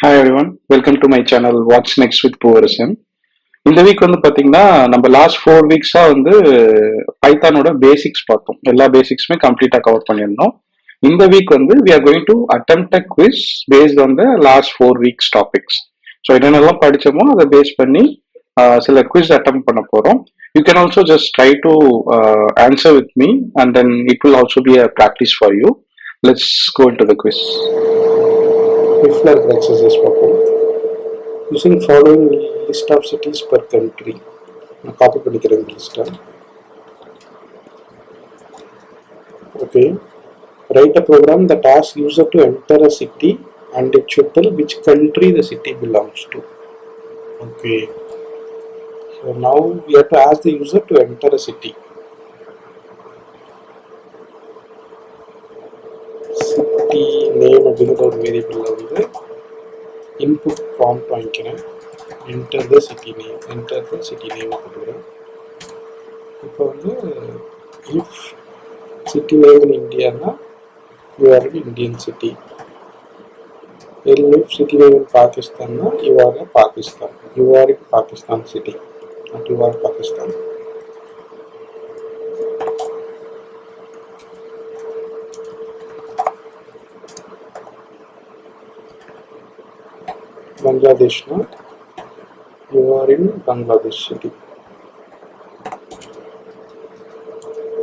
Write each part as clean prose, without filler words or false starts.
Hi everyone, welcome to my channel what's next with Poovarasan. இந்த week வந்து பாத்தீங்கன்னா நம்ம லாஸ்ட் 4 வீக்ஸா வந்து பைத்தானோட பேசிக்ஸ் பார்த்தோம். எல்லா பேசிக்ஸுமே கம்ப்ளீட்டா கவர் பண்ணியிருந்தோம். இந்த வீக் வந்து we are going to attempt a quiz based on the last 4 weeks topics. So என்னென்னலாம் படிச்சோமோ அதை பேஸ் பண்ணி சில குவிஸ் அட்டெம்ப்ட் பண்ண போறோம். You can also just try to answer with me and then it will also be a practice for you. Let's go in to the quiz. Whistler exercise பார்ப்போம். Using following list of cities per country. நான் copy பண்ணிக்கிறேன் இந்த லிஸ்ட்டை. Okay. Write a program that asks user to enter a city and it should tell which country the city belongs to. Okay. So now we have to ask the user to enter a city. City name அப்படிங்கிற ஒரு வேரியபிளில் வந்து input prompt வாங்கிக்கிறேன். Enter the city name கொடுக்குறேன். இப்போ வந்து if city name in இந்தியானா you are in Indian city. If city name in பாகிஸ்தான்னா you are in Pakistan. You are in Pakistan city, not you are Pakistan. பங்களாதேஷ்னா you are in Bangladesh city.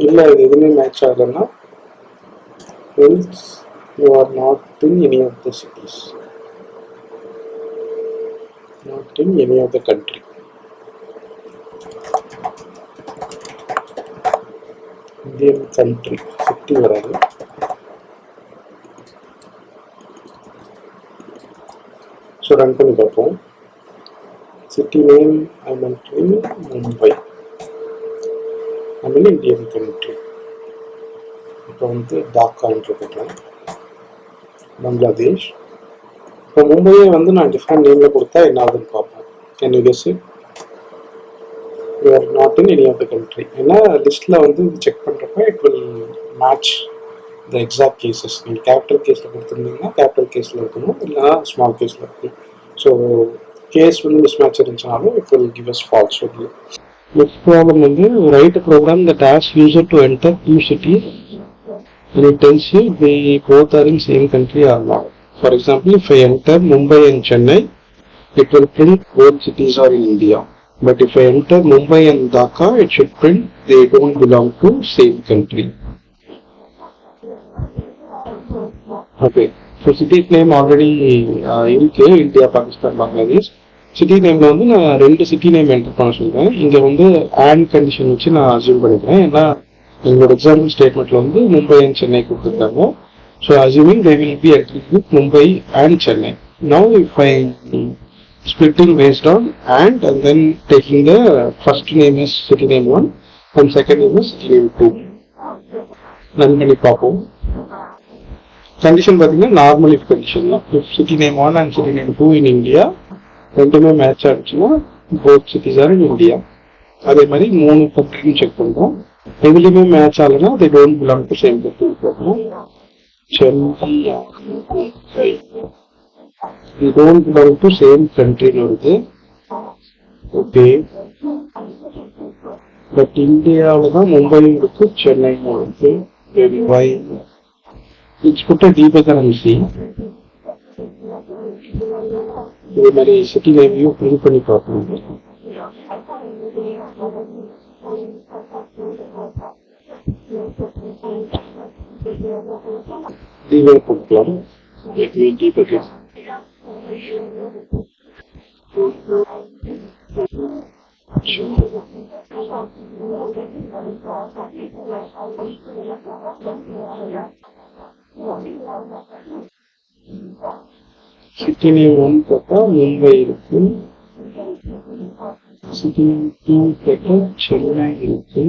இல்லை இது எதுவுமே match ஆகலைன்னா else you are not in any of the cities, not in any of the country. Indian country city வராது. So run பண்ணி பார்ப்போம். City name I am entering Mumbai. I'm in Indian country. இப்போ வந்து டாக்கான்னு போட்டேன். பங்களாதேஷ். இப்போ மும்பையை வந்து நான் டிஃப்ரெண்ட் நேமில் கொடுத்தா என்ன ஆகுதுன்னு பார்ப்போம். Can you guess it? You are not in any of the country. ஏன்னா லிஸ்ட்டில் வந்து செக் பண்ணுறப்ப it will match the exact cases. நீங்கள் கேபிட்டல் கேஸில் கொடுத்துருந்தீங்கன்னா கேபிட்டல் கேஸில் இருக்கணும், இல்லைனா ஸ்மால் கேஸில் இருக்கணும். ஸோ கேஸ் வந்து மிஸ் மேட்ச் இருந்துச்சுனாலும் it will give us false value. Next problem வந்து write a program that asks user to enter two cities and it tells you they both are in same country or not. For example, if I enter Mumbai and Chennai, it will print both cities are in India. But if I enter Mumbai and Dhaka, it should print they don't belong to same country. Okay, so cities name already இருக்கு, India, Pakistan, Bangladesh. City நேமில் வந்து நான் 2 city name enter பண்ண சொல்கிறேன். இங்கே வந்து and condition வச்சு நான் அசியூம் பண்ணிக்கிறேன். ஏன்னா எங்களோட எக்ஸாம்பிள் ஸ்டேட்மெண்ட்டில் வந்து மும்பை அண்ட் சென்னை கொடுத்துருக்காங்க. So assuming they will be entering with Mumbai and Chennai. Now if I splitting based on and then taking the first name is city name 1 and second name is city name 2. Run பண்ணி பார்ப்போம். Condition பார்த்தீங்கன்னா normal if condition தான். If city name 1 and city name 2 in India ரெண்டுமே match ஆகிடுச்சுன்னா both cities are in India. அதே மாதிரி 3 கண்ட்ரியும் check பண்ணுறோம். எதுலையுமே மேட்ச் ஆகலைன்னா they don't belong to same country போடுறோம். Chennai they don't belong to same countryன்னு வருது. ஓகே, பட் இந்தியாவில் தான் மும்பையும் இருக்கு, சென்னையும் இருக்கு. why? Let's put a debugger and see. இதே மாதிரி சிட்டி நேமையும் பிரிண்ட் பண்ணி பார்க்கணும். டீபக் கொடுக்கலாம். சிட்டி நேம் 1 பார்த்தா மும்பை இருக்கு, சிட்டி நேம் 2 பார்த்தா சென்னை இருக்கு.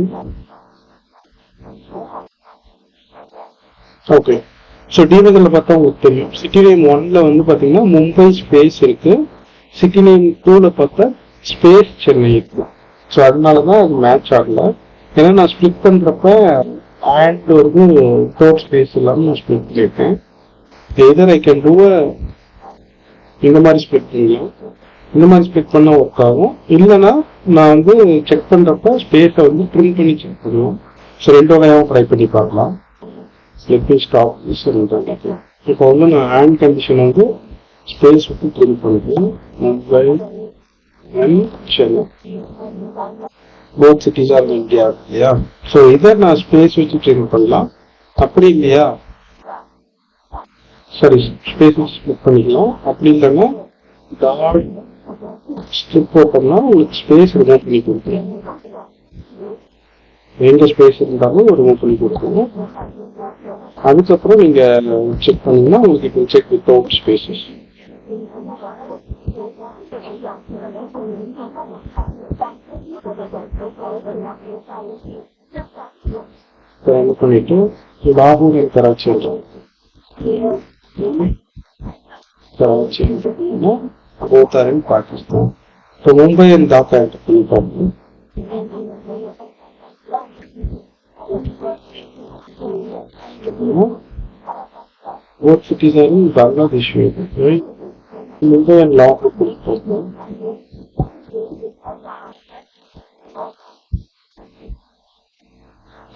ஓகே, ஸோ டீபக்கில் பார்த்தா உங்களுக்கு தெரியும். சிட்டி நேம் 1ல வந்து பார்த்தீங்கன்னா மும்பை ஸ்பேஸ் இருக்கு, சிட்டி நேம் 2ல பார்த்தா ஸ்பேஸ் சென்னை இருக்கு. ஸோ அதனால தான் அது மேட்ச் ஆகல. ஏன்னா நான் ஸ்பிளிட் பண்ணுறப்ப அண்ட் வந்து கோட் ஸ்பேஸ் இல்லாமல் நான் ஸ்பிளிட் பண்ணியிருக்கேன். எதர் ஐ கேன் டூ அ இந்த மாதிரி ஸ்ப்ளிட் பண்ணலாம். இந்த மாதிரி ஸ்ப்ளிட் பண்ண ஒர்க் ஆகும். இல்லைன்னா நான் வந்து செக் பண்றப்ப ஸ்பேஸை வந்து ட்ரிம் பண்ணி செக் பண்ணுவோம். ஸோ ரெண்டு வகையாகவும் ட்ரை பண்ணி பார்க்கலாம். Let me stop this. இப்போ வந்து நான் ஹேண்ட் கண்டிஷன் வந்து ஸ்பேஸ் விட்டு ட்ரிம் பண்ணுறேன். Mumbai and Chennai both cities are India இல்லையா? ஸோ இதை நான் ஸ்பேஸ் வச்சு ட்ரிம் பண்ணலாம். அப்படி இல்லையா, சாரி, ஸ்பேஸ் ஸ்ப்ளிட் பண்ணிக்கலாம். அப்படி இல்லைன்னா டாட் ஸ்ட்ரிப் போட்டோம்னா உங்களுக்கு ஸ்பேஸ் ரிமூவ் பண்ணி கொடுத்துரும். எங்க ஸ்பேஸ் இருந்தாலும் ரிமூவ் பண்ணி கொடுத்துரும். அதுக்கப்புறம் நீங்க செக் பண்ணீங்கன்னா உங்களுக்கு இப்போ செக் வித் அவுட் ஸ்பேசஸ். என்ன பண்ணிட்டு லாகூர் Karachi Karachi, both are in Pakistan. So Mumbai and Dhaka are the problem. Both cities are in Bangladesh, right? Mumbai and Lahore.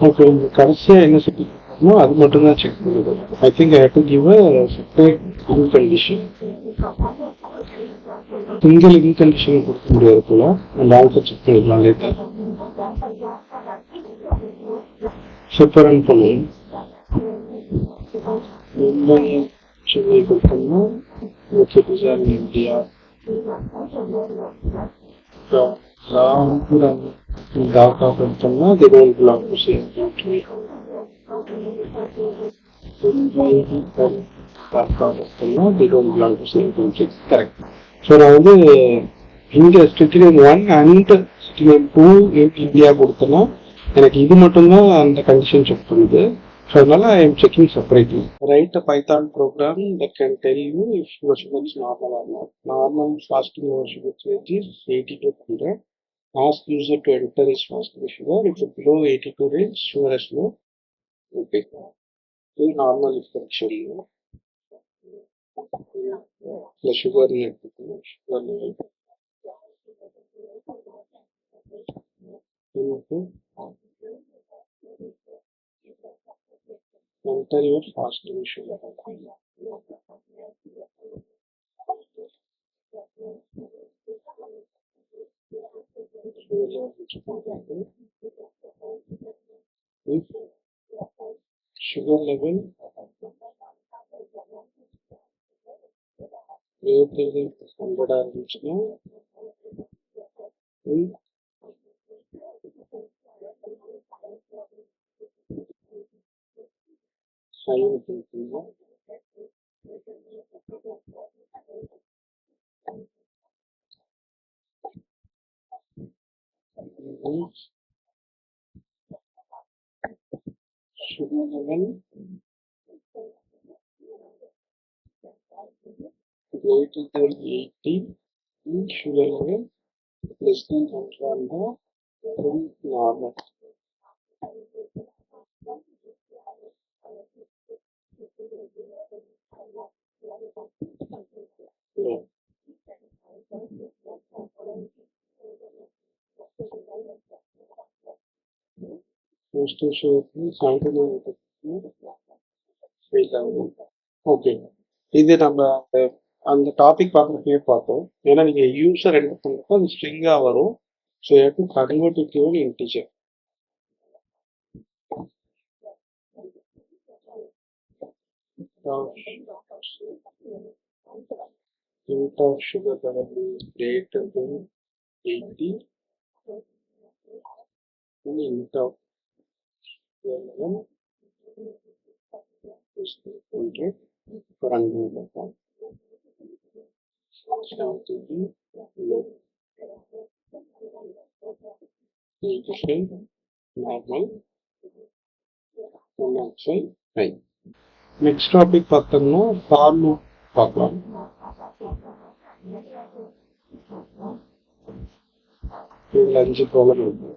Okay, in Karachi, in the city. No, அது மட்டும் தான் check பண்ணுது. I think I have to give a separate in condition. Single in condition கொடுக்க முடியாது போல. And also check பண்ணிக்கலாம் later. Super and பண்ணுவோம். மும்பை சென்னை கொடுத்தோம்னா cities are in India. Lahore and Dhaka கொடுத்தோம்னா they don't belong to same country. They don't belong to same country. Correct. So நான் வந்து இங்க city name 1 and city name 2 in India கொடுத்தனா எனக்கு இது மட்டும் தான் அந்த கண்டிஷன் செக் பண்ணுது. So அதனால I am checking separately. Write a Python program that can tell you if your sugar is normal or not. Normal fasting your sugar range is 80 to 100. Ask user to enter his fasting sugar. If it's below 82 range, sugar is low. Okay. So normal is correction. The sugar level. Enter your fasting sugar. If sugar level 8,100 are reached now, sugar level greater than 80, sugar level less than 100 normal. Yeah. Most of okay, இது நம்ம அந்த topic பார்க்குறப்பே பார்த்தோம். ஏன்னா நீங்க user enter பண்றப்போ அது ஸ்ட்ரிங்கா வரும். So to convert it to integer. Int of sugar level is greater than 80. And int of sugar level is 100 for unknown. Next topic பார்த்தோம்னா ஃபார் லூப் பார்க்கலாம். இதுல 5 ப்ராப்ளம் இருக்கு.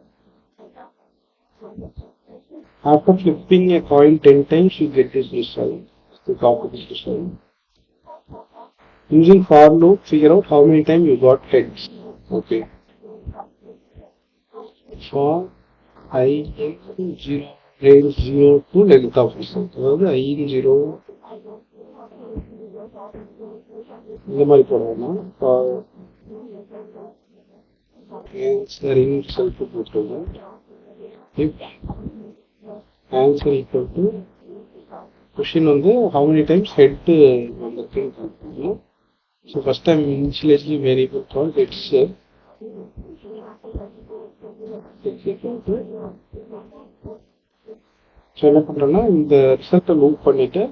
After flipping a coin 10 times, you get this result. The top of this result. Using for loop, figure out how many times you got heads. Okay. For I in 0 range 0 to length of distance. அதாவது I in 0 இந்த மாதிரி போடணும். For answer in self போட்டுருவோம். If answer equal to question வந்து how many times head வந்திருக்குன்னு பார்க்கணும். So first time initializing variable called heads equal to. So என்ன பண்ணுறேன்னா இந்த ரிசல்ட்டை லூப் பண்ணிவிட்டு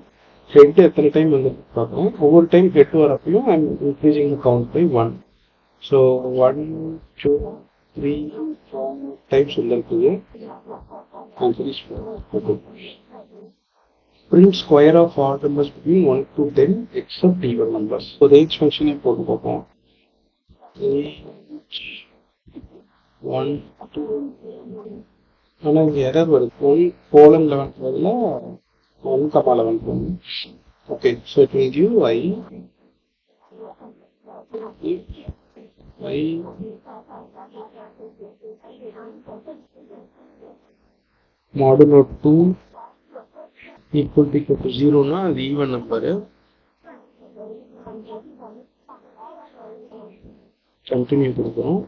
ஹெட் எத்தனை டைம் வந்து பார்க்குறோம். ஒவ்வொரு டைம் ஹெட் வரப்பையும் I'm increasing the count by 1. So 1 2 3 4 times வந்துருக்குது. Print square of all numbers between 1 to 10 except even numbers. So the each function போட்டு பார்ப்போம். 1 2 ஆனால் இங்கே எரர் வருது. 1 colon 11 பதிலாக 1 comma 11 போகணும். Okay, so it will give I modulo 2 equal to 0 னா அது ஈவன் நம்பரு. கண்டினியூ கொடுக்குறோம்.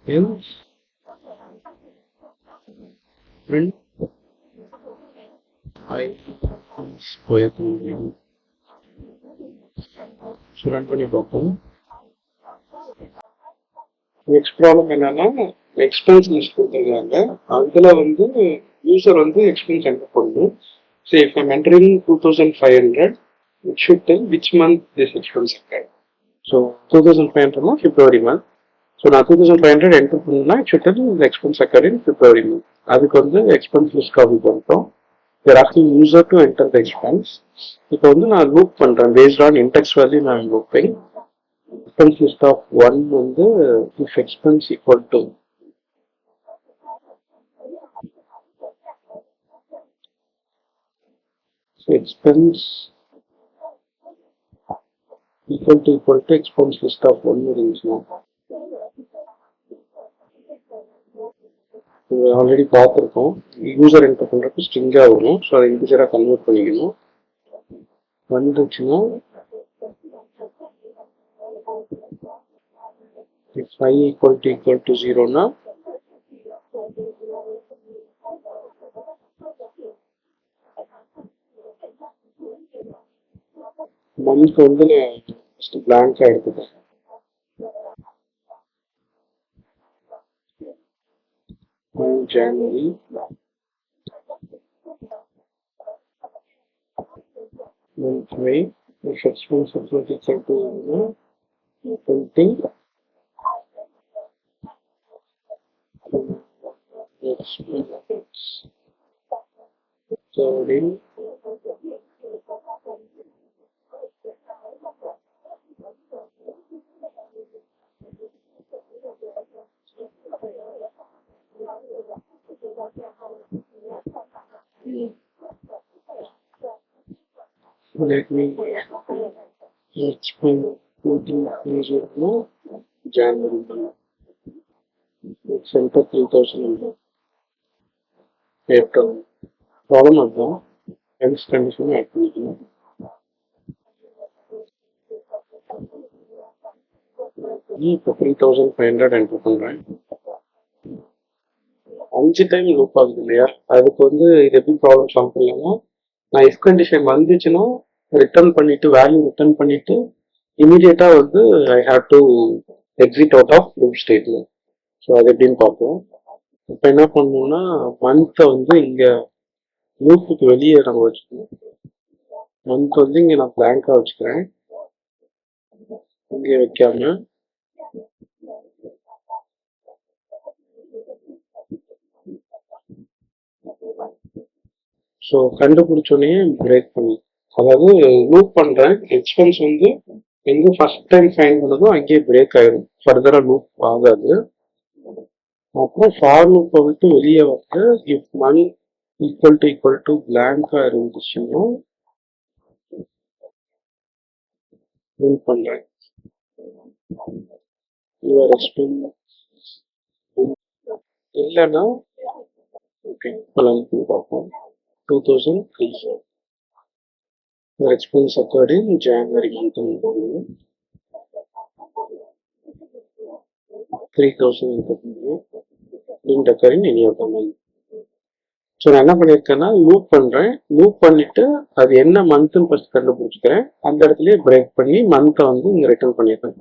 else print I square. So run பண்ணி பார்ப்போம். நெக்ஸ்ட் ப்ராப்ளம் என்னன்னா எக்ஸ்பென்ஸ் லிஸ்ட் கொடுத்துருக்காங்க. அதில் வந்து யூசர் வந்து எக்ஸ்பென்ஸ் என்டர் பண்ணணும். So if I'm entering 2500 it should tell which month this expense occurred. So 2500னா பிப்ரவரி மந்த். ஸோ நான் 2500 என்டர் பண்ணணும்னா it should tell expense occurred in February month. அதுக்கு வந்து எக்ஸ்பென்ஸ் லிஸ்ட் காப்பி பண்ணிட்டோம். They're asking user to enter the expense. இப்போ வந்து நான் loop பண்ணுறேன். பேஸ்ட் ஆன் இன்டெக்ஸ் வேல்யூ நான் லூப்பிங். Expense list of 1 வந்து if expense equal to so expense equal to expense list of 1 இருந்துச்சுன்னா ஆல்ரெடி பார்த்துருக்கோம். User enter பண்ணுறப்ப ஸ்ட்ரிங்காக வரும். ஸோ அதை இன்டிஜராக கன்வெர்ட் பண்ணிக்கணும். வந்துச்சுன்னா if I equal to 0 னா மந்த் வந்து நான் ஃபஸ்ட்டு பிளாங்காக எடுத்துக்கிறேன். January month May if expense equal to 20 expense sorry let me explain 14 January it's enter 3000 April problem அதுதான் else condition ஆட் பண்ணிக்கணும். இப்போ 3500 என்டர் பண்ணுறேன். 5 டைம் லூப் ஆகுது இல்லையா? அதுக்கு வந்து இது எப்படி ப்ராப்ளம் சால்வ் பண்ணலாம்னா நான் இஃப் கண்டிஷன் வந்துச்சுன்னா ரிட்டர்ன் பண்ணிட்டு வேல்யூ ரிட்டர்ன் பண்ணிட்டு இமீடியட்டா வந்து I have to exit out of loop statement. So அது எப்படின்னு பார்ப்போம். இப்போ என்ன பண்ணணும்னா மந்த்தை வந்து இங்க லூப்புக்கு வெளியே நம்ம வச்சுக்கணும். மந்த் வந்து இங்க நான் பிளாங்கா வச்சுக்கிறேன். இங்கே வைக்காம ஸோ கண்டுபிடிச்சோடனே பிரேக் பண்ணி அதாவது லூப் பண்றேன். எக்ஸ்பென்ஸ் வந்து எங்க ஃபர்ஸ்ட் டைம் ஃபைன் பண்ணதோ அங்கேயே பிரேக் ஆயிடும். ஃபர்தரா லூப் ஆகாது. அப்புறம் ஃபார் லூப்பை விட்டு வெளியே வந்து இஃப் மணி ஈக்குவல் டு பிளாங்கா இருந்துச்சுன்னா print பண்றேன். Your expense இல்லைன்னா ஓகே பலனுக்கு பார்ப்போம். 2003 your expense occurred in January month. 3,000 didn't occur in any of the month. So நான் என்ன பண்ணியிருக்கேன்னா லூப் பண்ணுறேன். லூப் பண்ணிட்டு அது என்ன மந்த்துன்னு ஃபர்ஸ்ட் கண்டுபிடிச்சிக்கிறேன். அந்த இடத்துலயே பிரேக் பண்ணி மந்த்தை வந்து இங்கே ரிட்டர்ன் பண்ணிடுறேன்.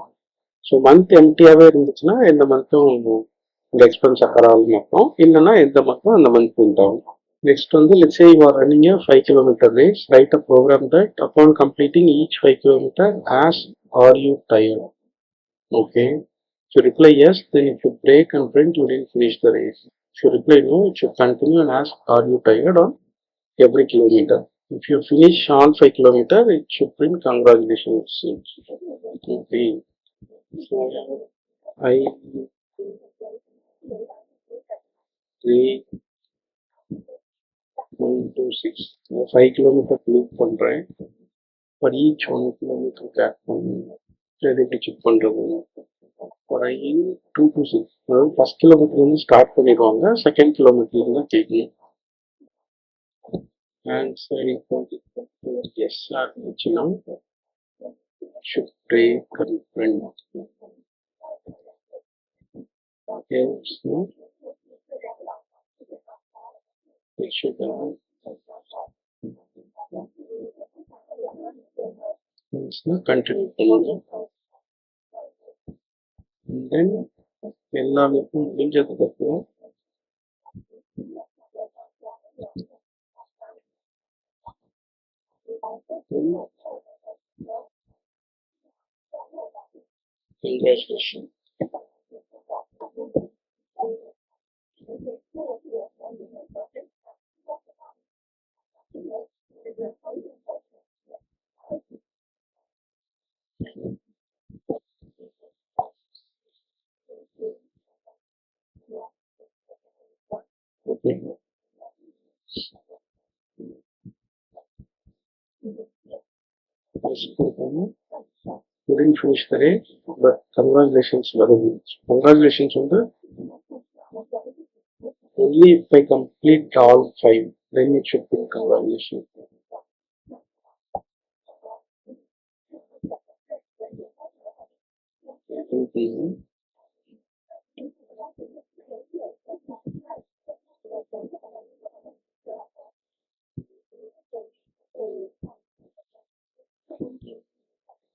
ஸோ மந்த் எம்டியாகவே இருந்துச்சுன்னா எந்த மந்த்தும் இந்த எக்ஸ்பென்ஸ் அக்கர் ஆகும் அப்புறம் இல்லைன்னா எந்த மந்த்தும் அந்த மந்த் உண்டாகும். நெக்ஸ்ட் வந்து let's say you are running a 5 kilometer race, write a program that upon completing each 5 kilometer ask are you tired? Okay. If you reply yes, then if you break and print you didn't finish the race. If you reply no, it should continue and ask are you tired on every kilometer. If you finish all 5 kilometer, it should print congratulations. Okay. So I 3 1 2 6 5 kilometer loop பண்றேன். For each 1 kilometer gap பண்ணி check பண்றது. For I 2 to 6 அதாவது first kilometre வந்து start பண்ணிடுவாங்க. Second கிலோமீட்டர்ல இருந்து கேட்கணும். Answer S ஆரம்பிச்சுன்னா should break and print. Else no, it should continue பண்ணுங்க. தென் எல்லாமே முடிஞ்சதுக்கு அப்புறம் congratulations. Okay. Couldn't finish the race, but congratulations வருது. Congratulations வந்து only if I complete all 5, then it should be congratulations.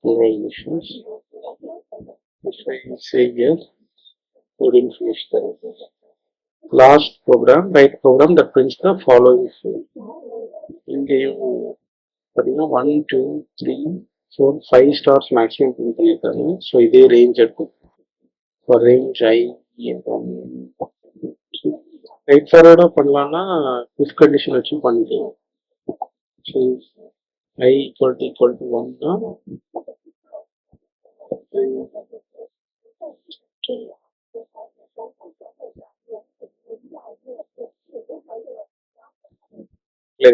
Congratulations. If I say yes, couldn't finish the race. Last program, write program that prints the following field. இங்கேயும் பார்த்தீங்கன்னா 1 2 3 4 5 stars maximum print பண்ணியிருக்காங்க. So இதே range எடுக்கும். For range I right ஃபார்வர்டாக பண்ணலான்னா if condition வச்சு பண்ணிக்கலாம். So I equal to 1னா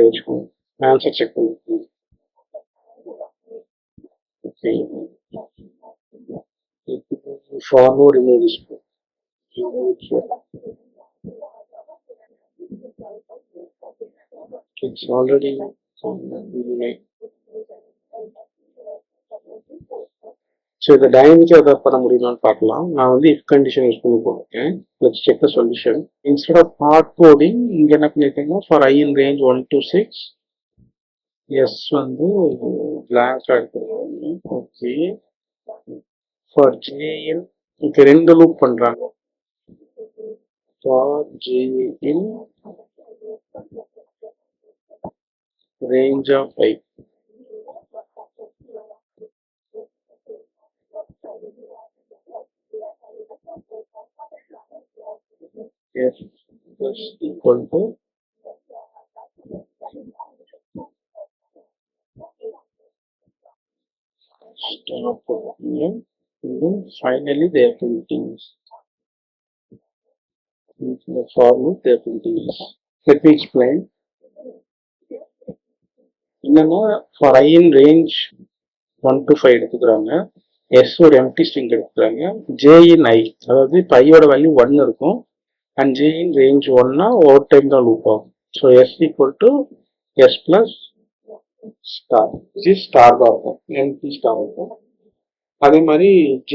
வச்சுக்கோங்க. Answer check பண்ணிக்கோங்க. Okay. For no remove this. It's already so இதை டைனமிக்காக எதாவது பண்ண முடியுமான்னு பார்க்கலாம். நான் வந்து இஃப் கண்டிஷன் யூஸ் பண்ணி போட்டிருக்கேன். Let's check the solution. Instead of hard coding இங்கே என்ன பண்ணியிருக்கீங்கன்னா for I in range 1 to 6 S வந்து பிளாங்காக எடுத்துருக்காங்க. ஓகே. ஃபார் ஜேஎல் இப்போ 2 லூப் பண்ணுறாங்க. For JL range of 5. Yes, is equal to stop here. And then finally they are printing the format they are printing this. Let me explain. For I in range 1 to 5 எடுத்துக்கிறாங்க. S ஒரு empty string எடுத்துக்கிறாங்க. J in I, அதாவது இப்போ ஐயோட value 1 இருக்கும் and J in range 1னா over time தான் loop ஆகும். So S equal to S plus star, இது ஸ்டார் தான் இருக்கும், எம்டி ஸ்டார் இருக்கும். அதே மாதிரி J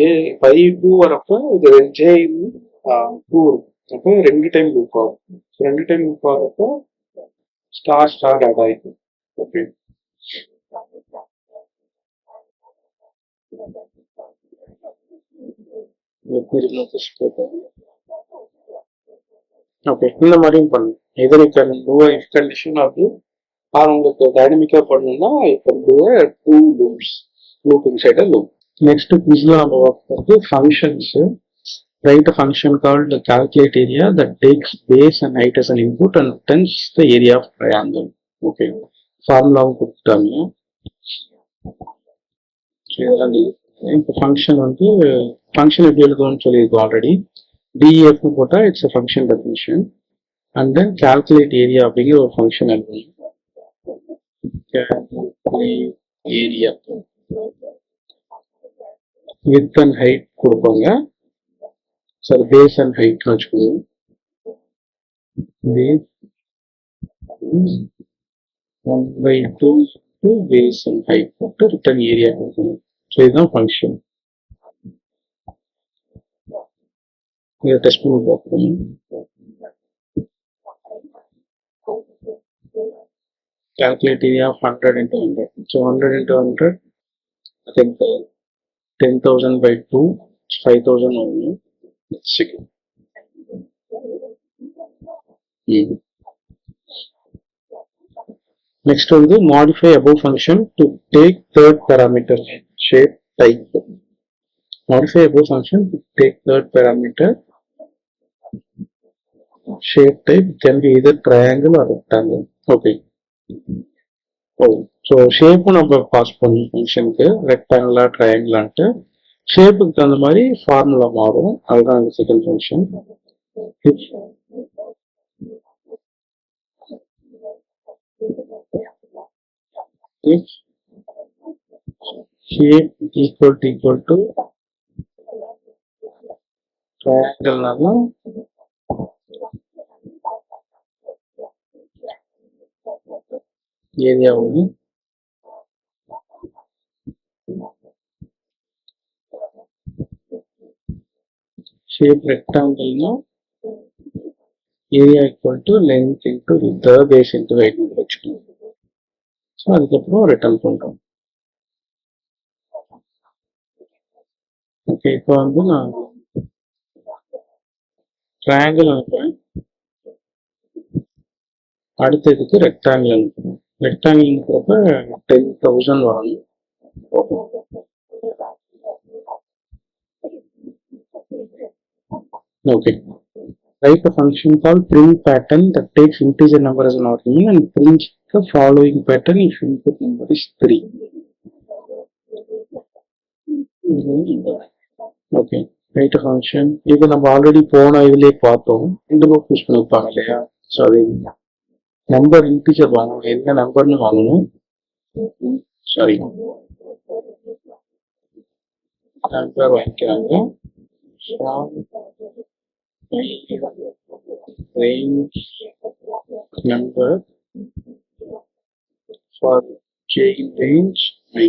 5 2 வரப்போ இது J in 2 இருக்கும். அப்போ 2 டைம் லூப் ஆகும். 2 டைம் லூப் ஆகிறப்போ ஸ்டார் ஸ்டார் ஆட் ஆகிடும். ஓகே, ஓகே இந்த மாதிரியும் பண்ணும். எதிர் இஃப் கண்டிஷன் அப்படி உங்களுக்கு டைனமிக்கா பண்ணணும்னா இப்போ two loops, loop inside a loop. Next குவிஸ்ல நம்ம ஒர்க் பண்ணுறது functions. Write a function called the calculate area that takes base and height as an input and returns the area of triangle. Okay, ஃபார்முலாவும் கொடுத்துட்டாங்க. இப்போ function வந்து function எப்படி எழுதுவோம்னு சொல்லியிருக்கோம் already. டிஎஃப்னு போட்டால் it's a function definition and then calculate area அப்படிங்கிற ஒரு function எழுதுவோம். ஏரியா வித் அண்ட் ஹைட் கொடுப்பாங்க. சார் பேஸ் அண்ட் ஹைட் வச்சுக்கோங்க. Base 1/2 to base and height போட்டு ரிட்டர்ன் ஏரியா கொடுக்கணும். ஸோ இதுதான் ஃபங்க்ஷன். இதை டெஸ்ட் பண்ணி பார்க்கணும். Calculate area of 100 into 100. So 100 into 100, I think 10,000 by 2, 5,000 only. Let's check it. Next one is modify above function to take third parameter shape type. Modify above function to take third parameter shape type, can be either triangle or rectangle. Okay. So ஷேப்பும் நம்ம pass பண்ணி ஃபங்க்ஷனுக்கு ரெக்டாங்குலா ட்ரையாங்குலான்ட்டு ஷேப்புக்கு தகுந்த மாதிரி formula மாறும். அதுதான் அந்த second function. if shape equal to triangle area ஒன்று, ஷேப் ரெக்டாங்கிள்னா area equal to length into width base into height வச்சுக்கணும். ஸோ அதுக்கப்புறம் ரிட்டர்ன் பண்ணுறோம். ஓகே, இப்போ வந்து நான் ட்ரையாங்கிள் அனுப்புறேன், அடுத்ததுக்கு ரெக்டாங்கிள் அனுப்புறேன். ரெக்டாங்கிள்ங்கிறப்ப 10,000 வரணும். Okay. Write a function called print pattern that takes integer number as an argument and prints the following pattern if input number is 3. Okay. Write a function. இது நம்ம ஆல்ரெடி போன இதுலேயே பார்த்தோம். இந்த புக் யூஸ் பண்ணிருப்பாங்க இல்லையா? ஸோ அது number integer வாங்கணும். என்ன நம்பர்னு வாங்கணும். சாரி, நம்பர் வாங்கிக்கிறாங்க. range number for J in range I.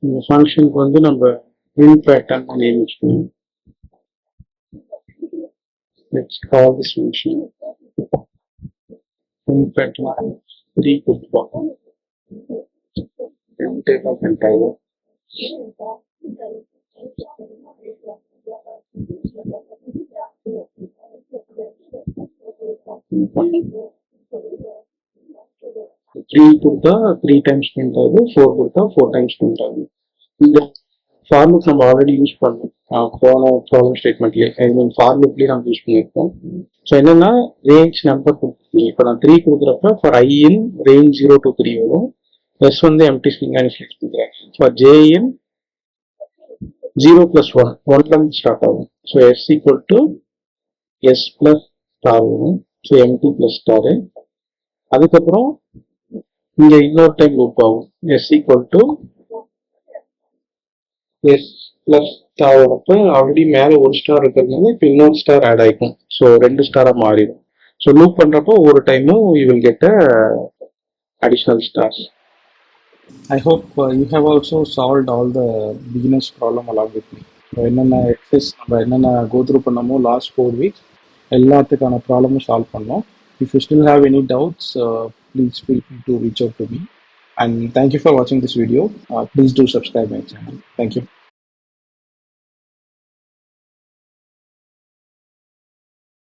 இந்த ஃபங்க்ஷனுக்கு வந்து நம்ம print pattern நேம் வச்சுக்கணும். Let's call this function print pattern 3 கொடுப்போம். Table container. த்ரீ கொடுத்தா 3 டைம்ஸ் பிரிண்ட் ஆகுது, 4 கொடுத்தா 4 டைம்ஸ் பிரிண்ட் ஆகுது. இந்த ஃபார்முக்கு நம்ம ஆல்ரெடி யூஸ் பண்ணோம். போன ப்ராப்ளம் ஸ்டேட்மெண்ட்லேயே ஐ மீன் ஃபார் லூப்லேயே நம்ம யூஸ் பண்ணியிருக்கோம். ஸோ என்னன்னா ரேஞ்ச் நம்பர் கொடுத்துருக்கீங்க. இப்போ நான் 3 கொடுக்குறப்ப for I in range 0 to 3 வரும். எஸ் வந்து எம்டி ஸ்ட்ரிங் இனிஷியலைஸ் பண்ணுறேன். ஃபார் ஜே இன் 0 plus 1 1லேருந்து ஸ்டார்ட் ஆகும். So S equal to S plus star வரும். So empty plus star. அதுக்கப்புறம் இங்கே இன்னொரு டைம் லூப் ஆகும். S equal to S plus star வரப்ப ஆல்ரெடி மேலே ஒரு ஸ்டார் இருக்கிறதுனால இப்போ இன்னொரு ஸ்டார் ஆட் ஆகிக்கும். ஸோ 2 ஸ்டாராக மாறிடும். ஸோ லூப் பண்ணுறப்போ ஒவ்வொரு டைமும் you will get additional stars. I hope you have also solved all the beginners problem along with me. So என்னென்ன எக்ஸஸ் நம்ம என்னென்ன கோ த்ரூ பண்ணமோ லாஸ்ட் 4 weeks எல்லாத்துக்கான ப்ராப்ளமும் சால்வ் பண்ணோம். If you still have any doubts, please feel free to reach out to me. And thank you for watching this video. Please do subscribe my channel. Thank you.